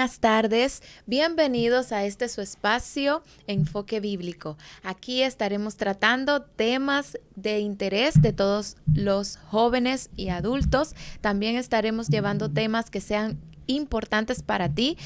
buenas tardes. Bienvenidos a este su espacio Enfoque Bíblico. Aquí estaremos tratando temas de interés de todos los jóvenes y adultos. También estaremos llevando temas que sean importantes para ti,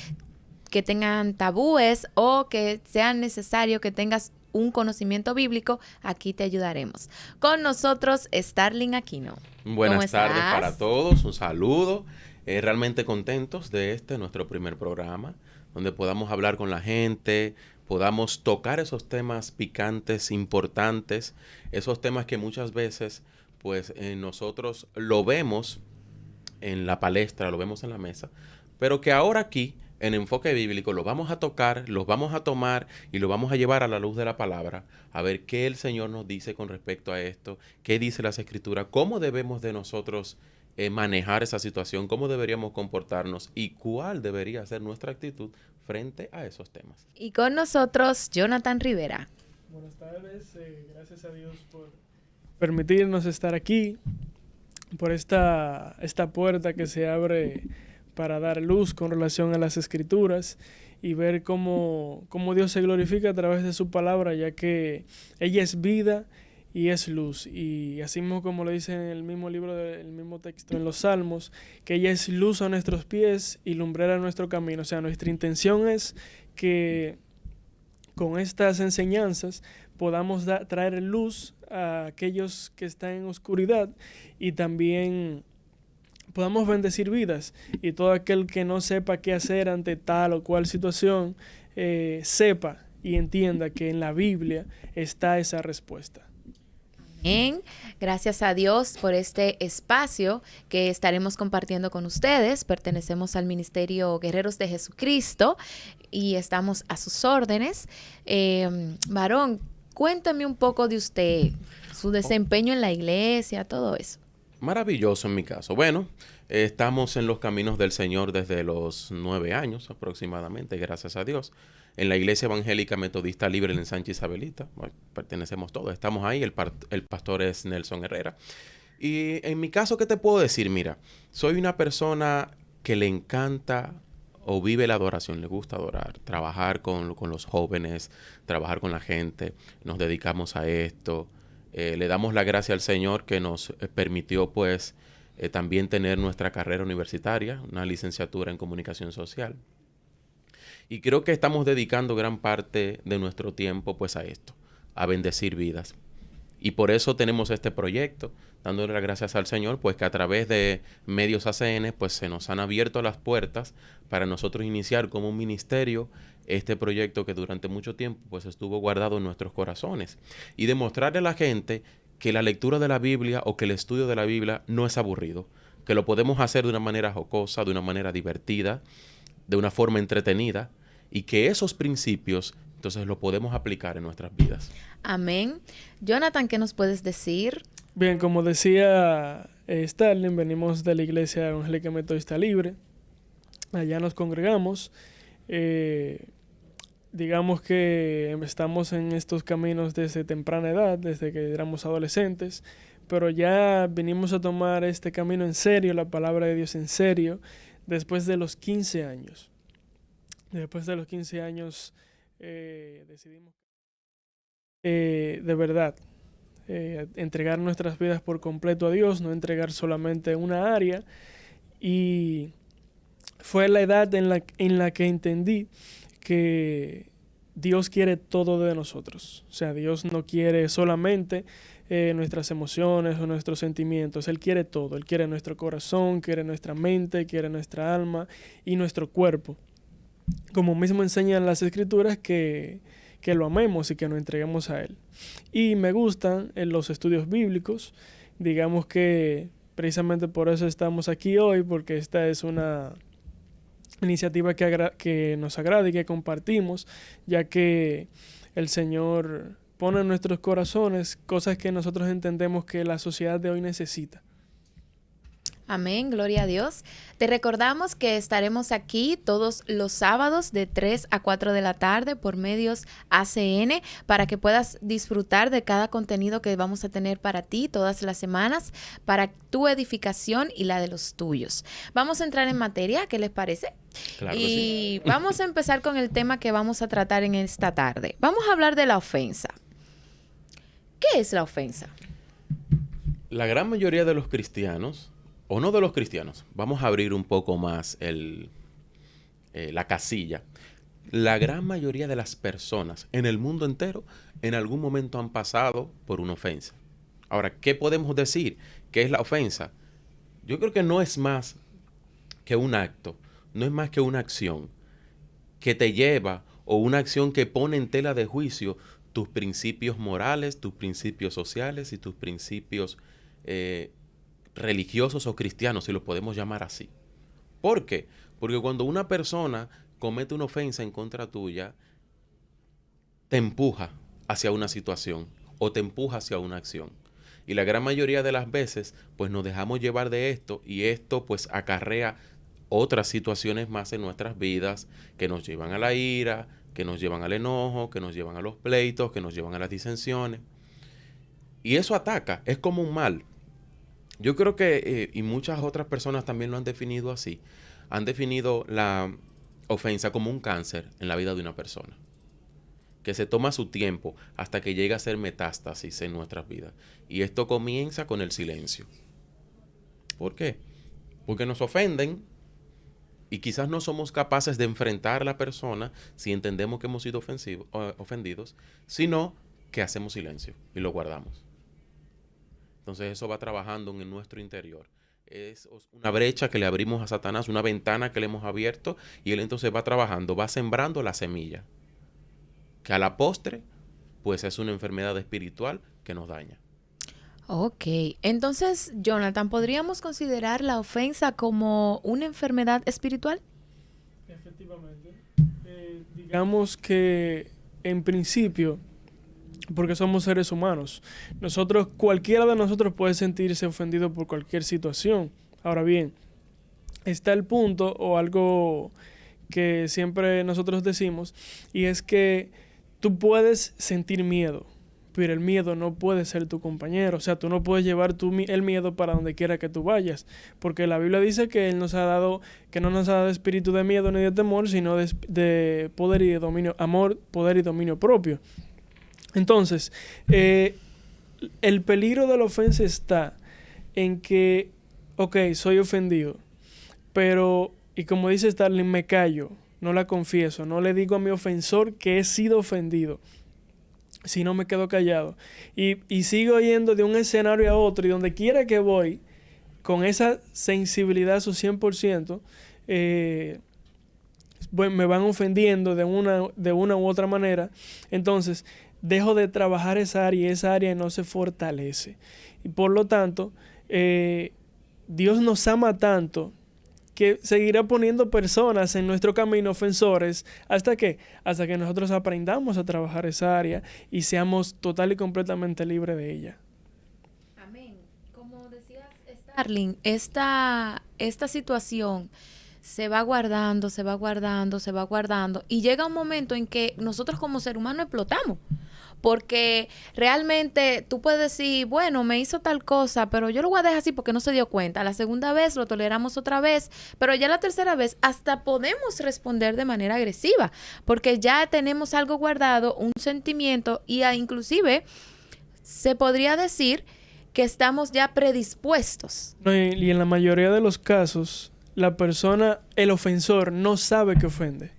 que tengan tabúes o que sea necesario que tengas un conocimiento bíblico. Aquí te ayudaremos. Con nosotros, Starling Aquino. Buenas tardes para todos, un saludo. Realmente contentos de nuestro primer programa, donde podamos hablar con la gente, podamos tocar esos temas picantes, importantes, esos temas que muchas veces, pues, nosotros lo vemos en la palestra, lo vemos en la mesa, pero que ahora aquí, en Enfoque Bíblico, lo vamos a tocar, los vamos a tomar y lo vamos a llevar a la luz de la palabra, a ver qué el Señor nos dice con respecto a esto, qué dice las Escrituras, cómo debemos de nosotros manejar esa situación, cómo deberíamos comportarnos y cuál debería ser nuestra actitud frente a esos temas. Y con nosotros, Jonathan Rivera. Buenas tardes, gracias a Dios por permitirnos estar aquí, por esta puerta que se abre para dar luz con relación a las Escrituras y ver cómo Dios se glorifica a través de su palabra, ya que ella es vida y es luz. Y así mismo como lo dice en el mismo libro, el mismo texto en los Salmos, que ella es luz a nuestros pies y lumbrera a nuestro camino. O sea, nuestra intención es que con estas enseñanzas podamos traer luz a aquellos que están en oscuridad y también podamos bendecir vidas, y todo aquel que no sepa qué hacer ante tal o cual situación, sepa y entienda que en la Biblia está esa respuesta. Amén. Gracias a Dios por este espacio que estaremos compartiendo con ustedes. Pertenecemos al Ministerio Guerreros de Jesucristo y estamos a sus órdenes. Varón, cuéntame un poco de usted, su desempeño en la iglesia, todo eso. Maravilloso en mi caso. Bueno, estamos en los caminos del Señor desde los 9 años aproximadamente, gracias a Dios. En la Iglesia Evangélica Metodista Libre en Sánchez Isabelita, bueno, pertenecemos todos, estamos ahí, el pastor es Nelson Herrera. Y en mi caso, ¿qué te puedo decir? Mira, soy una persona que le encanta o vive la adoración, le gusta adorar, trabajar con los jóvenes, trabajar con la gente, nos dedicamos a esto. Le damos la gracia al Señor que nos permitió pues también tener nuestra carrera universitaria, una licenciatura en comunicación social. Y creo que estamos dedicando gran parte de nuestro tiempo pues a esto, a bendecir vidas. Y por eso tenemos este proyecto, dándole las gracias al Señor, pues que a través de medios ACN pues se nos han abierto las puertas para nosotros iniciar como un ministerio este proyecto que durante mucho tiempo pues estuvo guardado en nuestros corazones, y demostrarle a la gente que la lectura de la Biblia o que el estudio de la Biblia no es aburrido, que lo podemos hacer de una manera jocosa, de una manera divertida, de una forma entretenida, y que esos principios entonces los podemos aplicar en nuestras vidas. Amén. Jonathan, ¿qué nos puedes decir? Bien, como decía Starling, venimos de la Iglesia Evangélica Metodista Libre. Allá nos congregamos. Digamos que estamos en estos caminos desde temprana edad, desde que éramos adolescentes, pero ya venimos a tomar este camino en serio, la palabra de Dios en serio, después de los 15 años. Después de los 15 años decidimos de verdad entregar nuestras vidas por completo a Dios, no entregar solamente una área, y fue la edad en la que entendí que Dios quiere todo de nosotros. O sea, Dios no quiere solamente nuestras emociones o nuestros sentimientos. Él quiere todo. Él quiere nuestro corazón, quiere nuestra mente, quiere nuestra alma y nuestro cuerpo. Como mismo enseñan las Escrituras, que lo amemos y que nos entreguemos a Él. Y me gustan los estudios bíblicos. Digamos que precisamente por eso estamos aquí hoy, porque esta es una iniciativa que nos agrada y que compartimos, ya que el Señor pone en nuestros corazones cosas que nosotros entendemos que la sociedad de hoy necesita. Amén, gloria a Dios. Te recordamos que estaremos aquí todos los sábados de 3 a 4 de la tarde por medios ACN para que puedas disfrutar de cada contenido que vamos a tener para ti todas las semanas, para tu edificación y la de los tuyos. Vamos a entrar en materia, ¿qué les parece? Claro que Y vamos a empezar con el tema que vamos a tratar en esta tarde. Vamos a hablar de la ofensa. ¿Qué es la ofensa? La gran mayoría de los cristianos, o no de los cristianos, vamos a abrir un poco más la casilla. La gran mayoría de las personas en el mundo entero en algún momento han pasado por una ofensa. Ahora, ¿qué podemos decir? ¿Qué es la ofensa? Yo creo que no es más que un acto, no es más que una acción que te lleva o una acción que pone en tela de juicio tus principios morales, tus principios sociales y tus principios religiosos o cristianos, si los podemos llamar así. ¿Por qué? Porque cuando una persona comete una ofensa en contra tuya, te empuja hacia una situación o te empuja hacia una acción. Y la gran mayoría de las veces, pues nos dejamos llevar de esto y esto pues acarrea otras situaciones más en nuestras vidas que nos llevan a la ira, que nos llevan al enojo, que nos llevan a los pleitos, que nos llevan a las disensiones. Y eso ataca, es como un mal. Yo creo que, y muchas otras personas también lo han definido así, han definido la ofensa como un cáncer en la vida de una persona, que se toma su tiempo hasta que llega a ser metástasis en nuestras vidas. Y esto comienza con el silencio. ¿Por qué? Porque nos ofenden y quizás no somos capaces de enfrentar a la persona si entendemos que hemos sido ofendidos, sino que hacemos silencio y lo guardamos. Entonces eso va trabajando en nuestro interior. Es una brecha que le abrimos a Satanás, una ventana que le hemos abierto y él entonces va trabajando, va sembrando la semilla. Que a la postre, pues es una enfermedad espiritual que nos daña. Ok, entonces, Jonathan, ¿podríamos considerar la ofensa como una enfermedad espiritual? Efectivamente. Digamos que en principio, porque somos seres humanos, cualquiera de nosotros puede sentirse ofendido por cualquier situación. Ahora bien, está el punto o algo que siempre nosotros decimos, y es que tú puedes sentir miedo, pero el miedo no puede ser tu compañero. O sea, tú no puedes llevar el miedo para donde quiera que tú vayas, porque la Biblia dice que Él nos ha dado, que no nos ha dado espíritu de miedo ni de temor, sino de poder y de dominio, amor, poder y dominio propio. Entonces, el peligro de la ofensa está en que, ok, soy ofendido, pero, y como dice Starling, me callo, no la confieso, no le digo a mi ofensor que he sido ofendido, si no me quedo callado. Y sigo yendo de un escenario a otro, y donde quiera que voy, con esa sensibilidad a su 100%, me van ofendiendo de una u otra manera. Entonces, dejo de trabajar esa área y esa área no se fortalece. Y por lo tanto, Dios nos ama tanto que seguirá poniendo personas en nuestro camino, ofensores, ¿hasta qué? Hasta que nosotros aprendamos a trabajar esa área y seamos total y completamente libres de ella. Amén. Como decías, Starling, esta situación se va guardando, se va guardando, se va guardando, y llega un momento en que nosotros como ser humano explotamos. Porque realmente tú puedes decir, bueno, me hizo tal cosa, pero yo lo voy a dejar así porque no se dio cuenta. La segunda vez lo toleramos otra vez, pero ya la tercera vez hasta podemos responder de manera agresiva, porque ya tenemos algo guardado, un sentimiento, y inclusive se podría decir que estamos ya predispuestos. Y en la mayoría de los casos, la persona, el ofensor, no sabe que ofende.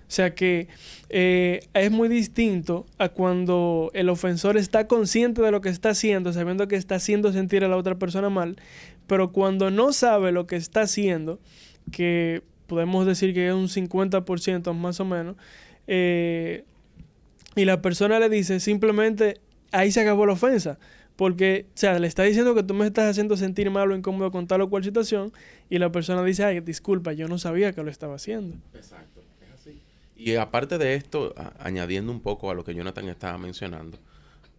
O sea que es muy distinto a cuando el ofensor está consciente de lo que está haciendo, sabiendo que está haciendo sentir a la otra persona mal, pero cuando no sabe lo que está haciendo, que podemos decir que es un 50% más o menos, y la persona le dice simplemente, ahí se acabó la ofensa. Porque, o sea, le está diciendo que tú me estás haciendo sentir mal o incómodo con tal o cual situación, y la persona dice, ay, disculpa, yo no sabía que lo estaba haciendo. Exacto, es así. Y aparte de esto, añadiendo un poco a lo que Jonathan estaba mencionando,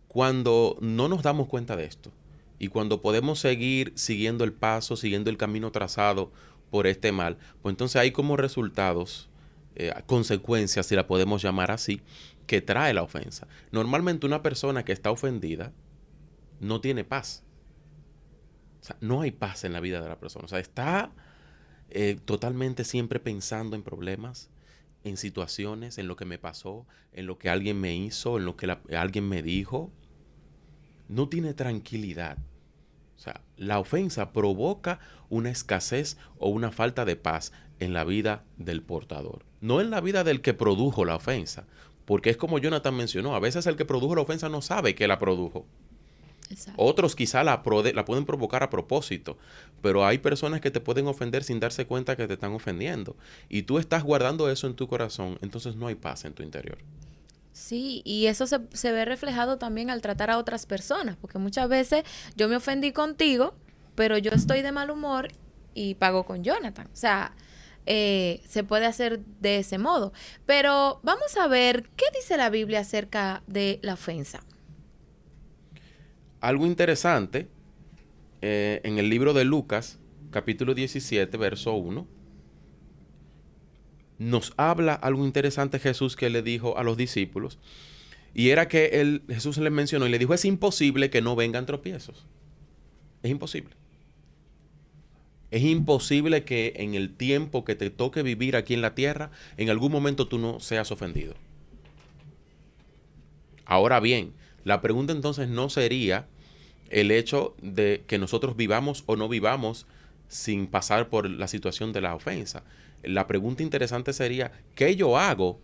cuando no nos damos cuenta de esto Y cuando podemos seguir siguiendo el paso, siguiendo el camino trazado por este mal, pues entonces hay como resultados, consecuencias, si la podemos llamar así, que trae la ofensa. Normalmente una persona que está ofendida no tiene paz. O sea, no hay paz en la vida de la persona. O sea, está totalmente siempre pensando en problemas, en situaciones, en lo que me pasó, en lo que alguien me hizo, en lo que alguien me dijo. No tiene tranquilidad. O sea, la ofensa provoca una escasez o una falta de paz en la vida del portador. No en la vida del que produjo la ofensa. Porque es como Jonathan mencionó, a veces el que produjo la ofensa no sabe que la produjo. Exacto. Otros quizá la pueden provocar a propósito, pero hay personas que te pueden ofender sin darse cuenta que te están ofendiendo. Y tú estás guardando eso en tu corazón, entonces no hay paz en tu interior. Sí, y eso se ve reflejado también al tratar a otras personas, porque muchas veces yo me ofendí contigo, pero yo estoy de mal humor y pago con Jonathan. O sea, se puede hacer de ese modo. Pero vamos a ver qué dice la Biblia acerca de la ofensa. Algo interesante, en el libro de Lucas, capítulo 17, verso 1, nos habla algo interesante Jesús que le dijo a los discípulos, y era que Jesús les mencionó y le dijo, es imposible que no vengan tropiezos. Es imposible. Es imposible que en el tiempo que te toque vivir aquí en la tierra, en algún momento tú no seas ofendido. Ahora bien, la pregunta entonces no sería el hecho de que nosotros vivamos o no vivamos sin pasar por la situación de la ofensa. La pregunta interesante sería, ¿qué yo hago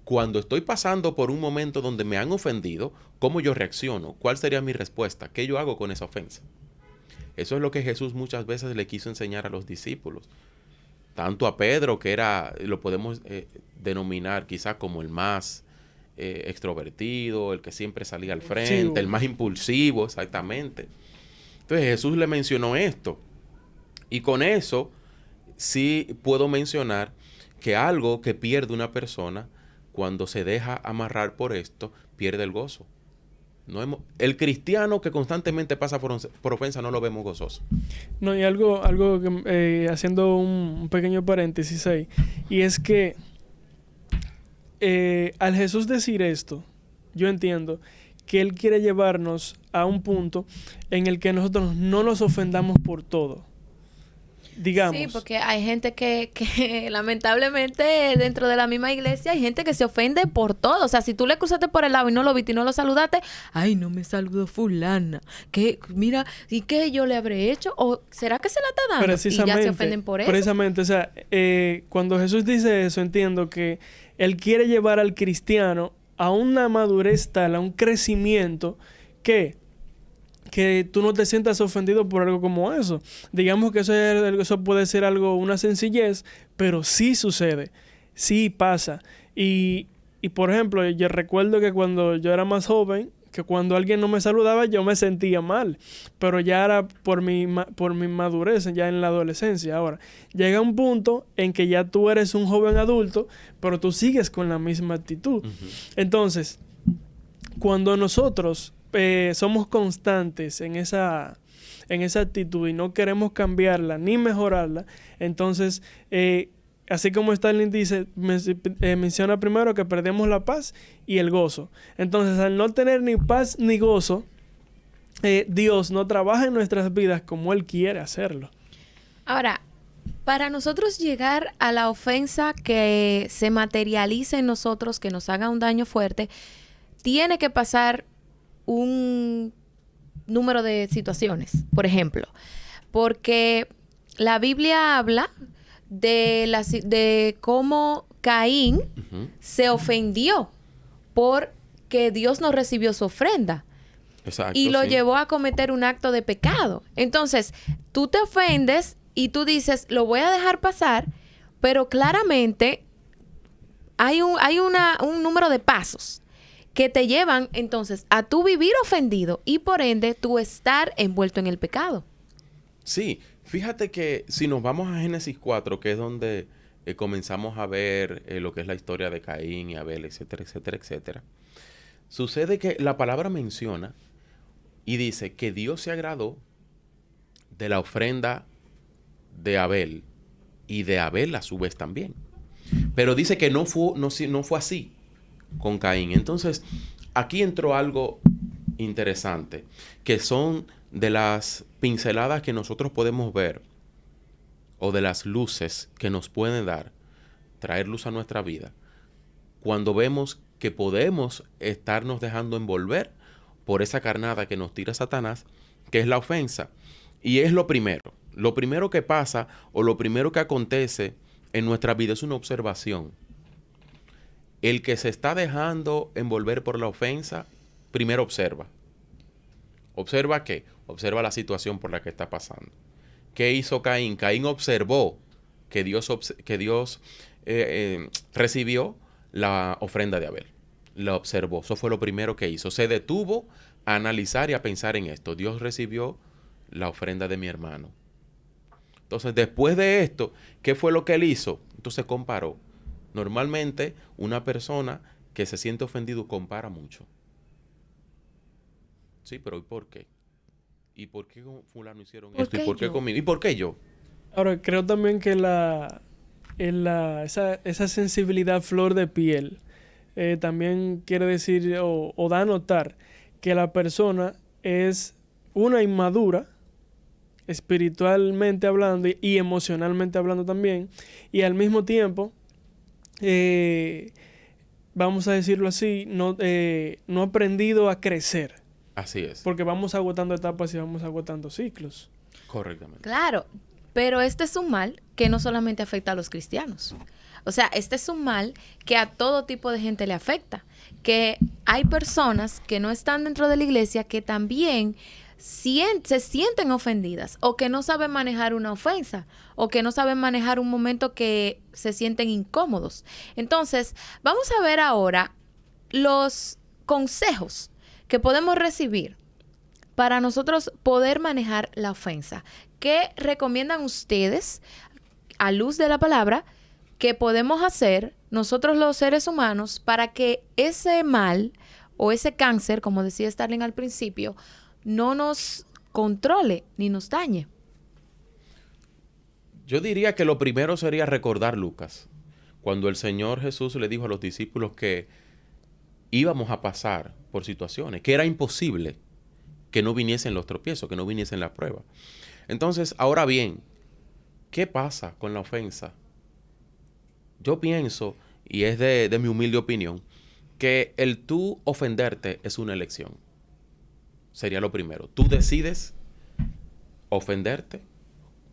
cuando estoy pasando por un momento donde me han ofendido? ¿Cómo yo reacciono? ¿Cuál sería mi respuesta? ¿Qué yo hago con esa ofensa? Eso es lo que Jesús muchas veces le quiso enseñar a los discípulos. Tanto a Pedro, que lo podemos denominar quizás como el más extrovertido, el que siempre salía al frente, Sí. el más impulsivo, exactamente. Entonces Jesús le mencionó esto. Y con eso sí puedo mencionar que algo que pierde una persona cuando se deja amarrar por esto, pierde el gozo. El cristiano que constantemente pasa por ofensa no lo vemos gozoso. No, y algo que, haciendo un pequeño paréntesis ahí, y es que al Jesús decir esto, yo entiendo que Él quiere llevarnos a un punto en el que nosotros no nos ofendamos por todo. Digamos. Sí, porque hay gente que lamentablemente dentro de la misma iglesia hay gente que se ofende por todo. O sea, si tú le cruzaste por el lado y no lo viste y no lo saludaste, ay, no me saludó fulana. ¿Qué? Mira, ¿y qué yo le habré hecho? ¿O será que se la está dando? Y ya se ofenden por eso. Precisamente, o sea, cuando Jesús dice eso, entiendo que Él quiere llevar al cristiano a una madurez tal, a un crecimiento que tú no te sientas ofendido por algo como eso. Digamos que eso puede ser algo, una sencillez, pero sí sucede, sí pasa. Y por ejemplo, yo recuerdo que cuando yo era más joven, que cuando alguien no me saludaba, yo me sentía mal. Pero ya era por mi madurez, ya en la adolescencia. Ahora, llega un punto en que ya tú eres un joven adulto, pero tú sigues con la misma actitud. Uh-huh. Entonces, cuando nosotros somos constantes en esa actitud y no queremos cambiarla ni mejorarla, entonces, así como Stalin dice, menciona primero que perdemos la paz y el gozo. Entonces, al no tener ni paz ni gozo, Dios no trabaja en nuestras vidas como Él quiere hacerlo. Ahora, para nosotros llegar a la ofensa que se materialice en nosotros, que nos haga un daño fuerte, tiene que pasar un número de situaciones, por ejemplo, porque la Biblia habla de cómo Caín Uh-huh. se ofendió porque Dios no recibió su ofrenda. Exacto, Y lo sí. llevó a cometer un acto de pecado. Entonces, tú te ofendes y tú dices, lo voy a dejar pasar, pero claramente hay un número de pasos que te llevan entonces a tú vivir ofendido y por ende tú estar envuelto en el pecado. Sí, fíjate que si nos vamos a Génesis 4, que es donde comenzamos a ver lo que es la historia de Caín y Abel, etcétera, etcétera, etcétera, sucede que la palabra menciona Y dice que Dios se agradó de la ofrenda de Abel y de Abel a su vez también. Pero dice que no fue así con Caín. Entonces, aquí entró algo interesante, que son de las pinceladas que nosotros podemos ver o de las luces que nos pueden dar, traer luz a nuestra vida, cuando vemos que podemos estarnos dejando envolver por esa carnada que nos tira Satanás, que es la ofensa. Y es lo primero que pasa o lo primero que acontece en nuestra vida es una observación. El que se está dejando envolver por la ofensa, primero observa. ¿Observa qué? Observa la situación por la que está pasando. ¿Qué hizo Caín? Caín observó que Dios recibió la ofrenda de Abel. La observó. Eso fue lo primero que hizo. Se detuvo a analizar y a pensar en esto. Dios recibió la ofrenda de mi hermano. Entonces, después de esto, ¿qué fue lo que él hizo? Entonces comparó. Normalmente, una persona que se siente ofendido compara mucho. Sí, pero ¿y por qué? ¿Y por qué con fulano hicieron esto? ¿Y por qué conmigo? ¿Y por qué yo? Ahora, creo también que esa sensibilidad flor de piel también quiere decir o da a notar que la persona es una inmadura, espiritualmente hablando y emocionalmente hablando también, y al mismo tiempo, vamos a decirlo así, no ha aprendido a crecer. Así es. Porque vamos agotando etapas y vamos agotando ciclos. Correctamente. Claro, pero este es un mal que no solamente afecta a los cristianos. O sea, este es un mal que a todo tipo de gente le afecta. Que hay personas que no están dentro de la iglesia que también se sienten ofendidas o que no saben manejar una ofensa o que no saben manejar un momento que se sienten incómodos. Entonces, vamos a ver ahora los consejos que podemos recibir para nosotros poder manejar la ofensa. ¿Qué recomiendan ustedes, a luz de la palabra, que podemos hacer nosotros los seres humanos para que ese mal o ese cáncer, como decía Starling al principio, no nos controle ni nos dañe? Yo diría que lo primero sería recordar Lucas, cuando el Señor Jesús le dijo a los discípulos que íbamos a pasar por situaciones, que era imposible que no viniesen los tropiezos, que no viniesen las pruebas. Entonces, ahora bien, ¿qué pasa con la ofensa? Yo pienso, y es de mi humilde opinión, que el tú ofenderte es una elección. Sería lo primero. Tú decides ofenderte,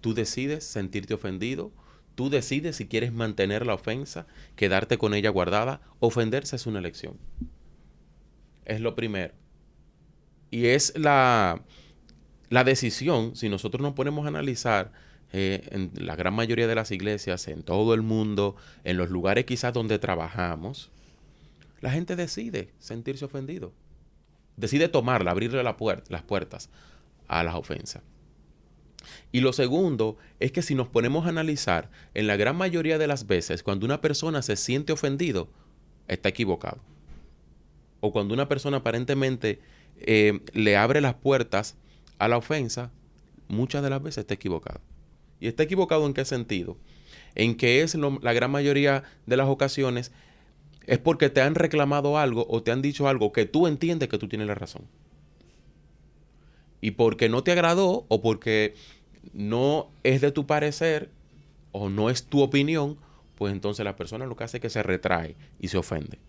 tú decides sentirte ofendido, tú decides si quieres mantener la ofensa, quedarte con ella guardada. Ofenderse es una elección. Es lo primero. Y es la decisión, si nosotros nos ponemos a analizar en la gran mayoría de las iglesias, en todo el mundo, en los lugares quizás donde trabajamos, la gente decide sentirse ofendido. Decide tomarla, abrirle las puertas a las ofensas. Y lo segundo es que si nos ponemos a analizar, en la gran mayoría de las veces, cuando una persona se siente ofendido, está equivocado. O cuando una persona aparentemente le abre las puertas a la ofensa, muchas de las veces está equivocado. ¿Y está equivocado en qué sentido? En que la gran mayoría de las ocasiones es porque te han reclamado algo o te han dicho algo que tú entiendes que tú tienes la razón. Y porque no te agradó o porque no es de tu parecer o no es tu opinión, pues entonces la persona lo que hace es que se retrae y se ofende.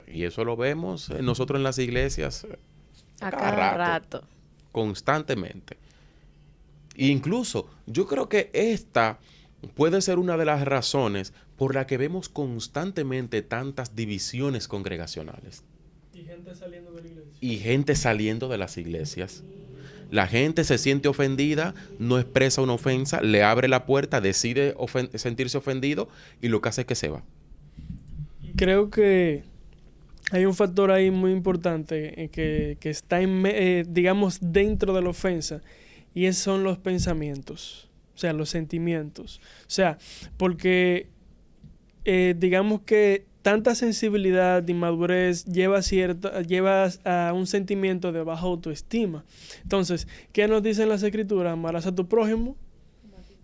Y eso lo vemos nosotros en las iglesias a cada rato. Constantemente. E incluso yo creo que esta puede ser una de las razones por la que vemos constantemente tantas divisiones congregacionales. Y gente saliendo de la iglesia. Y gente saliendo de las iglesias. La gente se siente ofendida, no expresa una ofensa, le abre la puerta, decide sentirse ofendido y lo que hace es que se va. Creo que hay un factor ahí muy importante que está, digamos, dentro de la ofensa, y son los pensamientos, o sea, los sentimientos. O sea, porque digamos que tanta sensibilidad y madurez lleva a un sentimiento de baja autoestima. Entonces, ¿qué nos dicen las Escrituras? Amarás a tu prójimo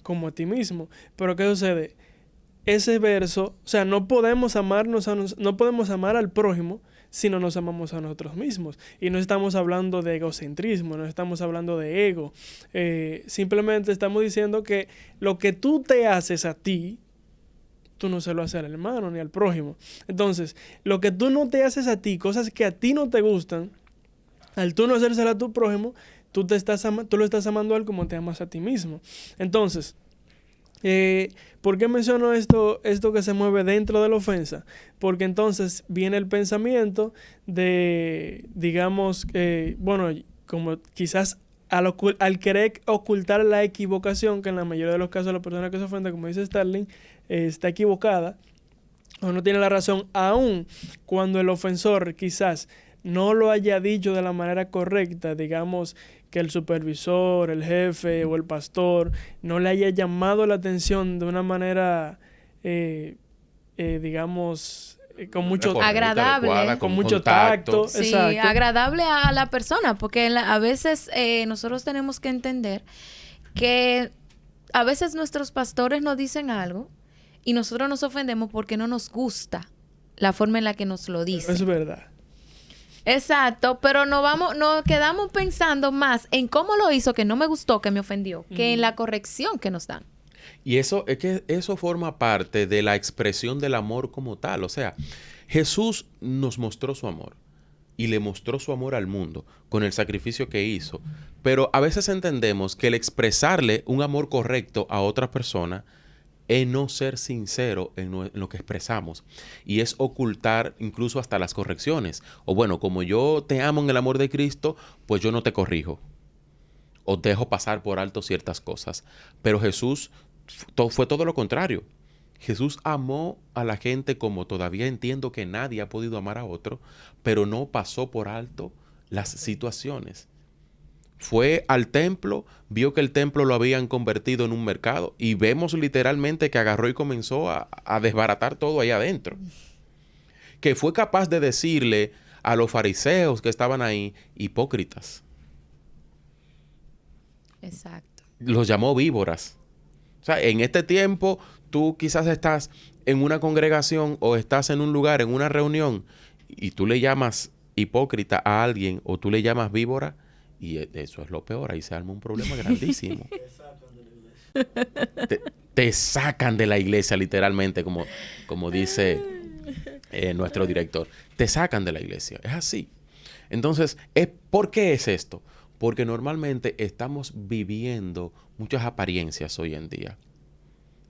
como a ti mismo. Pero ¿qué sucede? Ese verso, o sea, no podemos amar al prójimo si no nos amamos a nosotros mismos. Y no estamos hablando de egocentrismo, no estamos hablando de ego. Simplemente estamos diciendo que lo que tú te haces a ti, tú no se lo haces al hermano ni al prójimo. Entonces, lo que tú no te haces a ti, cosas que a ti no te gustan, al tú no hacérselo a tu prójimo, tú lo estás amando a él como te amas a ti mismo. Entonces, ¿por qué menciono esto que se mueve dentro de la ofensa? Porque entonces viene el pensamiento de, digamos, como quizás al querer ocultar la equivocación, que en la mayoría de los casos la persona que se ofende, como dice Starling, está equivocada o no tiene la razón, aun cuando el ofensor quizás no lo haya dicho de la manera correcta, digamos que el supervisor, el jefe o el pastor no le haya llamado la atención de una manera, digamos, con mucho agradable, adecuada, con mucho tacto. Sí, exacto. agradable a la persona, porque a veces nosotros tenemos que entender que a veces nuestros pastores nos dicen algo y nosotros nos ofendemos porque no nos gusta la forma en la que nos lo dicen. Es verdad. Exacto, pero nos quedamos pensando más en cómo lo hizo, que no me gustó, que me ofendió, que en la corrección que nos dan. Y eso es que eso forma parte de la expresión del amor como tal. O sea, Jesús nos mostró su amor y le mostró su amor al mundo con el sacrificio que hizo. Pero a veces entendemos que el expresarle un amor correcto a otra persona es no ser sincero en lo que expresamos y es ocultar incluso hasta las correcciones. O bueno, como yo te amo en el amor de Cristo, pues yo no te corrijo o dejo pasar por alto ciertas cosas. Pero Jesús fue todo lo contrario. Jesús amó a la gente como todavía entiendo que nadie ha podido amar a otro, pero no pasó por alto las situaciones. Fue al templo, vio que el templo lo habían convertido en un mercado y vemos literalmente que agarró y comenzó a desbaratar todo ahí adentro. Que fue capaz de decirle a los fariseos que estaban ahí, hipócritas. Exacto. Los llamó víboras. O sea, en este tiempo tú quizás estás en una congregación o estás en un lugar, en una reunión, y tú le llamas hipócrita a alguien o tú le llamas víbora, y eso es lo peor. Ahí se arma un problema grandísimo. Te sacan de la iglesia literalmente, como dice nuestro director. Te sacan de la iglesia. Es así. Entonces, ¿por qué es esto? Porque normalmente estamos viviendo muchas apariencias hoy en día.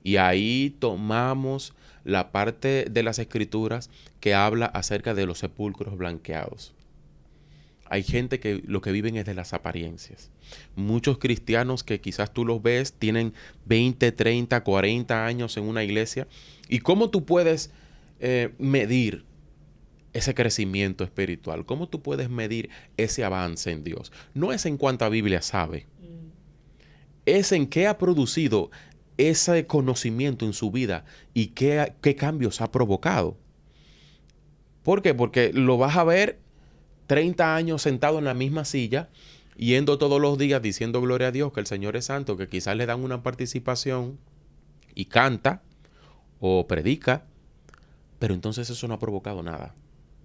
Y ahí tomamos la parte de las escrituras que habla acerca de los sepulcros blanqueados. Hay gente que lo que viven es de las apariencias. Muchos cristianos que quizás tú los ves tienen 20, 30, 40 años en una iglesia. ¿Y cómo tú puedes medir ese crecimiento espiritual? ¿Cómo tú puedes medir ese avance en Dios? No es en cuánta Biblia sabe. Es en qué ha producido ese conocimiento en su vida y qué cambios ha provocado. ¿Por qué? Porque lo vas a ver 30 años sentado en la misma silla, yendo todos los días diciendo gloria a Dios, que el Señor es santo, que quizás le dan una participación y canta o predica, pero entonces eso no ha provocado nada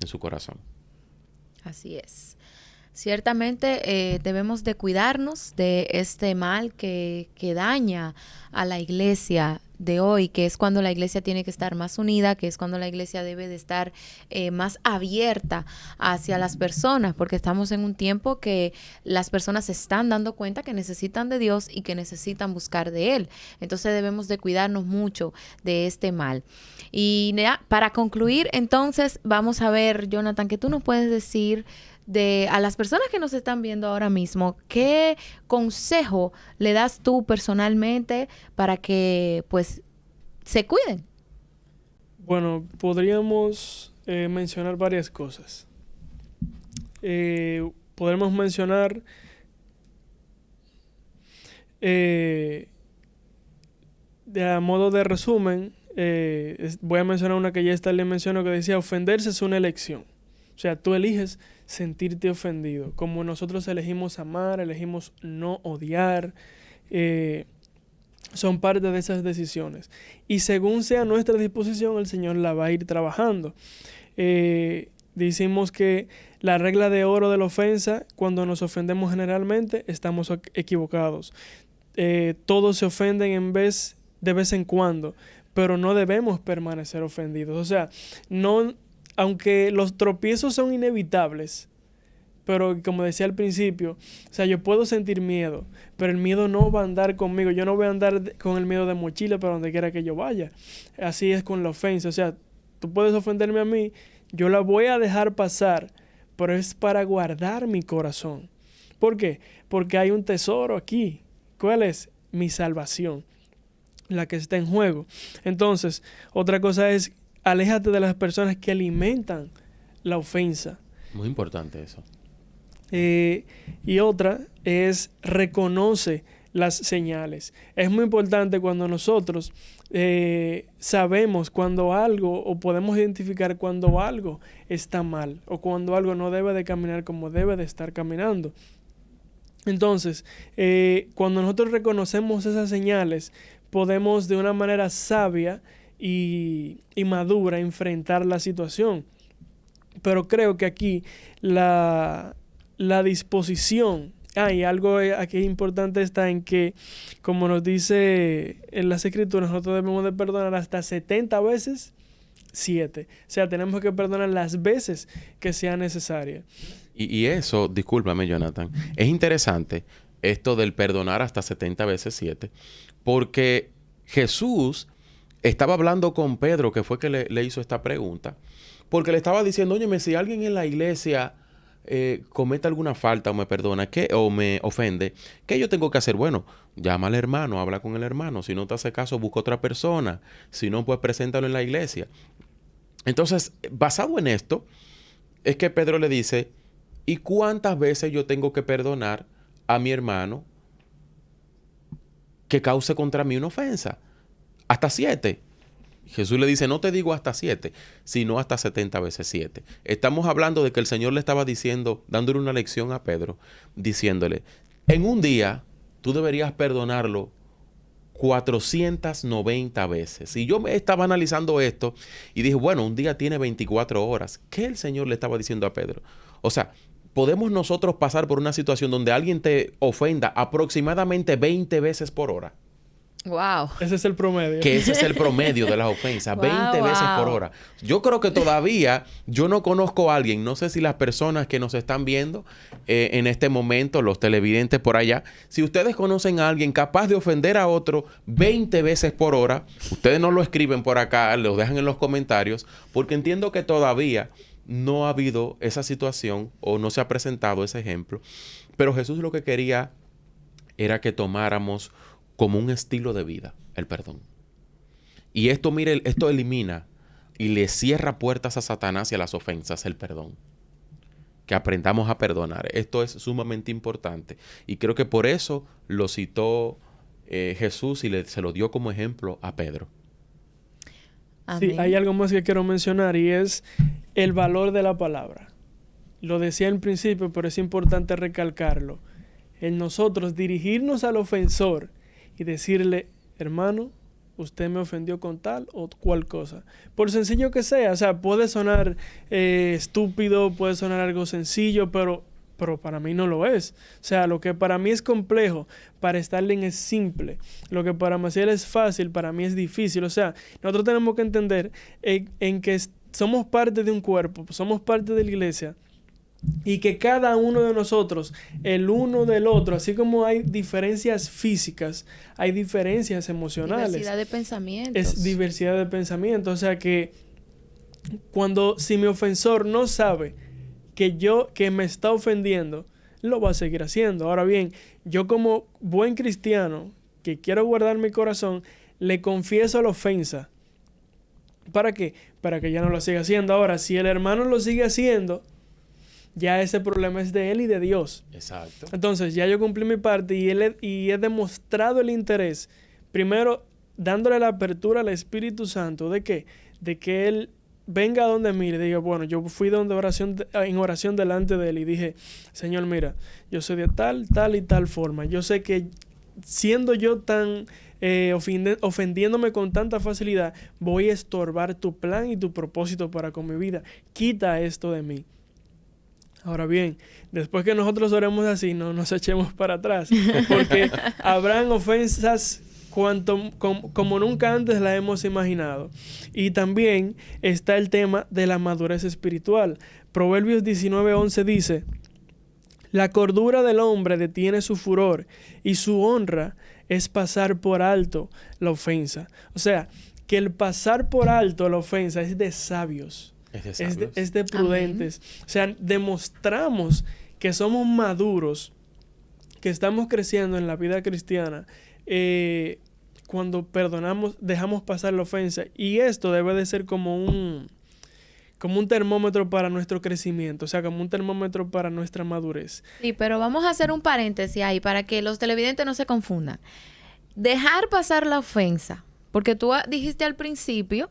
en su corazón. Así es. Ciertamente debemos de cuidarnos de este mal que daña a la iglesia de hoy, que es cuando la iglesia tiene que estar más unida, que es cuando la iglesia debe de estar más abierta hacia las personas, porque estamos en un tiempo que las personas se están dando cuenta que necesitan de Dios y que necesitan buscar de Él. Entonces debemos de cuidarnos mucho de este mal. Y para concluir, entonces, vamos a ver, Jonathan, ¿qué tú nos puedes decir a las personas que nos están viendo ahora mismo? ¿Qué consejo le das tú personalmente para que pues se cuiden? Bueno, podríamos mencionar varias cosas. Podemos mencionar a modo de resumen voy a mencionar una que ya le mencionó, que decía, ofenderse es una elección. O sea, tú eliges sentirte ofendido, como nosotros elegimos amar, elegimos no odiar, son parte de esas decisiones. Y según sea nuestra disposición, el Señor la va a ir trabajando. Decimos que la regla de oro de la ofensa, cuando nos ofendemos generalmente, estamos equivocados. Todos se ofenden de vez en cuando, pero no debemos permanecer ofendidos. O sea, no, aunque los tropiezos son inevitables, pero como decía al principio, o sea, yo puedo sentir miedo, pero el miedo no va a andar conmigo. Yo no voy a andar con el miedo de mochila para donde quiera que yo vaya. Así es con la ofensa. O sea, tú puedes ofenderme a mí, yo la voy a dejar pasar, pero es para guardar mi corazón. ¿Por qué? Porque hay un tesoro aquí. ¿Cuál es? Mi salvación, la que está en juego. Entonces, otra cosa es, aléjate de las personas que alimentan la ofensa. Muy importante eso. Y otra es, reconoce las señales. Es muy importante cuando nosotros sabemos cuando algo, o podemos identificar cuando algo está mal, o cuando algo no debe de caminar como debe de estar caminando. Entonces, cuando nosotros reconocemos esas señales, podemos de una manera sabia y madura enfrentar la situación. Pero creo que aquí la disposición, y algo aquí importante está en que, como nos dice en las Escrituras, nosotros debemos de perdonar hasta 70 veces 7. O sea, tenemos que perdonar las veces que sea necesaria. Y eso, discúlpame, Jonathan, es interesante esto del perdonar hasta 70 veces 7, porque Jesús estaba hablando con Pedro, que fue que le hizo esta pregunta, porque le estaba diciendo, óyeme, si alguien en la iglesia comete alguna falta o me perdona o me ofende, ¿qué yo tengo que hacer? Bueno, llama al hermano, habla con el hermano. Si no te hace caso, busca otra persona. Si no, pues preséntalo en la iglesia. Entonces, basado en esto, es que Pedro le dice, ¿y cuántas veces yo tengo que perdonar a mi hermano que cause contra mí una ofensa? Hasta 7. Jesús le dice, no te digo hasta 7, sino hasta 70 veces 7. Estamos hablando de que el Señor le estaba diciendo, dándole una lección a Pedro, diciéndole, en un día tú deberías perdonarlo 490 veces. Y yo me estaba analizando esto y dije, bueno, un día tiene 24 horas. ¿Qué el Señor le estaba diciendo a Pedro? O sea, podemos nosotros pasar por una situación donde alguien te ofenda aproximadamente 20 veces por hora. Wow. Ese es el promedio. Que ese es el promedio de las ofensas, 20 veces por hora. Yo creo que todavía yo no conozco a alguien, no sé si las personas que nos están viendo en este momento, los televidentes por allá, si ustedes conocen a alguien capaz de ofender a otro 20 veces por hora, ustedes no lo escriben por acá, lo dejan en los comentarios, porque entiendo que todavía no ha habido esa situación o no se ha presentado ese ejemplo. Pero Jesús lo que quería era que tomáramos como un estilo de vida el perdón. Y esto, mire, esto elimina y le cierra puertas a Satanás y a las ofensas, el perdón. Que aprendamos a perdonar. Esto es sumamente importante. Y creo que por eso lo citó Jesús y se lo dio como ejemplo a Pedro. Sí, hay algo más que quiero mencionar y es el valor de la palabra. Lo decía en principio, pero es importante recalcarlo. En nosotros dirigirnos al ofensor y decirle, hermano, usted me ofendió con tal o cual cosa. Por sencillo que sea, o sea, puede sonar estúpido, puede sonar algo sencillo, pero para mí no lo es. O sea, lo que para mí es complejo, para Starling es simple. Lo que para Maciel es fácil, para mí es difícil. O sea, nosotros tenemos que entender en que somos parte de un cuerpo, somos parte de la iglesia. Y que cada uno de nosotros, el uno del otro, así como hay diferencias físicas, hay diferencias emocionales. Diversidad de pensamientos. Es diversidad de pensamientos. O sea que si mi ofensor no sabe que me está ofendiendo, lo va a seguir haciendo. Ahora bien, yo como buen cristiano, que quiero guardar mi corazón, le confieso la ofensa. ¿Para qué? Para que ya no lo siga haciendo. Ahora, si el hermano lo sigue haciendo, ya ese problema es de él y de Dios. Exacto. Entonces, ya yo cumplí mi parte y he demostrado el interés. Primero, dándole la apertura al Espíritu Santo de que Él venga donde mí y le diga, bueno, yo fui en oración delante de Él y dije, Señor, mira, yo soy de tal y tal forma. Yo sé que siendo yo tan ofendiéndome con tanta facilidad, voy a estorbar tu plan y tu propósito para con mi vida. Quita esto de mí. Ahora bien, después que nosotros oremos así, no nos echemos para atrás, porque habrán ofensas como nunca antes la hemos imaginado. Y también está el tema de la madurez espiritual. Proverbios 19:11 dice, la cordura del hombre detiene su furor y su honra es pasar por alto la ofensa. O sea, que el pasar por alto la ofensa es de sabios. Es de prudentes. Amén. O sea, demostramos que somos maduros, que estamos creciendo en la vida cristiana cuando perdonamos, dejamos pasar la ofensa. Y esto debe de ser como un termómetro para nuestro crecimiento, o sea, como un termómetro para nuestra madurez. Sí, pero vamos a hacer un paréntesis ahí para que los televidentes no se confundan. Dejar pasar la ofensa, porque tú dijiste al principio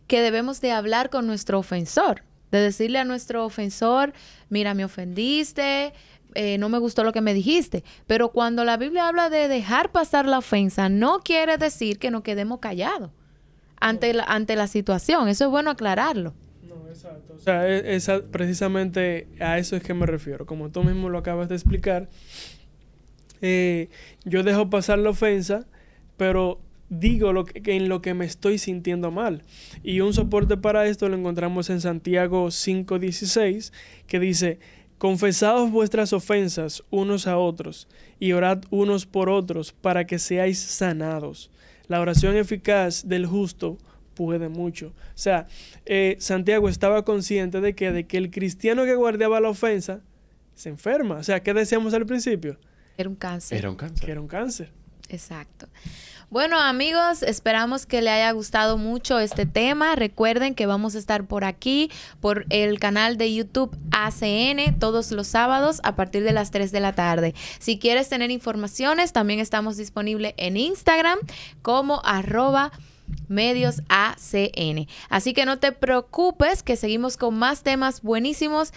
que debemos de hablar con nuestro ofensor, de decirle a nuestro ofensor, mira, me ofendiste, no me gustó lo que me dijiste. Pero cuando la Biblia habla de dejar pasar la ofensa, no quiere decir que nos quedemos callados ante la situación. Eso es bueno aclararlo. No, exacto. O sea, precisamente a eso es que me refiero. Como tú mismo lo acabas de explicar, yo dejo pasar la ofensa, pero digo en lo que me estoy sintiendo mal. Y un soporte para esto lo encontramos en Santiago 5:16, que dice, confesaos vuestras ofensas unos a otros y orad unos por otros para que seáis sanados. La oración eficaz del justo puede mucho. O sea, Santiago estaba consciente de que el cristiano que guardaba la ofensa se enferma. O sea, ¿qué decíamos al principio? Era un cáncer. Que era un cáncer. Exacto. Bueno, amigos, esperamos que le haya gustado mucho este tema. Recuerden que vamos a estar por aquí, por el canal de YouTube ACN, todos los sábados a partir de las 3 de la tarde. Si quieres tener informaciones, también estamos disponibles en Instagram como @mediosACN. Así que no te preocupes, que seguimos con más temas buenísimos.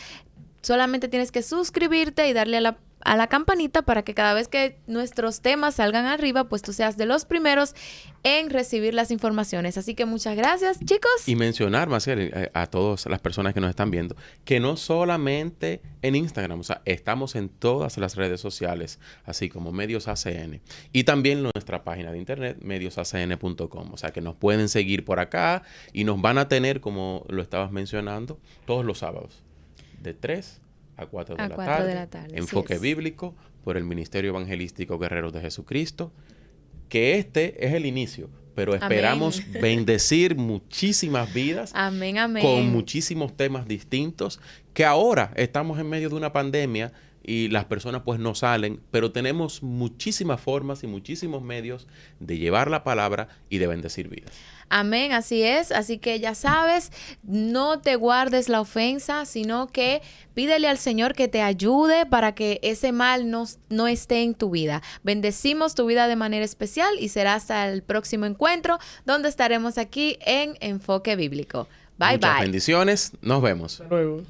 Solamente tienes que suscribirte y darle a la campanita para que cada vez que nuestros temas salgan arriba, pues tú seas de los primeros en recibir las informaciones. Así que muchas gracias, chicos. Y mencionar, Maciel, a todas las personas que nos están viendo, que no solamente en Instagram, o sea, estamos en todas las redes sociales, así como Medios ACN. Y también nuestra página de internet, mediosacn.com. O sea, que nos pueden seguir por acá y nos van a tener, como lo estabas mencionando, todos los sábados, de 3 a 4 de la tarde. Enfoque bíblico por el Ministerio Evangelístico Guerreros de Jesucristo. Que este es el inicio, pero esperamos bendecir muchísimas vidas. Amén, amén. Con muchísimos temas distintos, que ahora estamos en medio de una pandemia y las personas pues no salen, pero tenemos muchísimas formas y muchísimos medios de llevar la palabra y de bendecir vidas. Amén, así es. Así que ya sabes, no te guardes la ofensa, sino que pídele al Señor que te ayude para que ese mal no esté en tu vida. Bendecimos tu vida de manera especial y será hasta el próximo encuentro, donde estaremos aquí en Enfoque Bíblico. Bye, Muchas bye. bendiciones. Nos vemos. Hasta luego.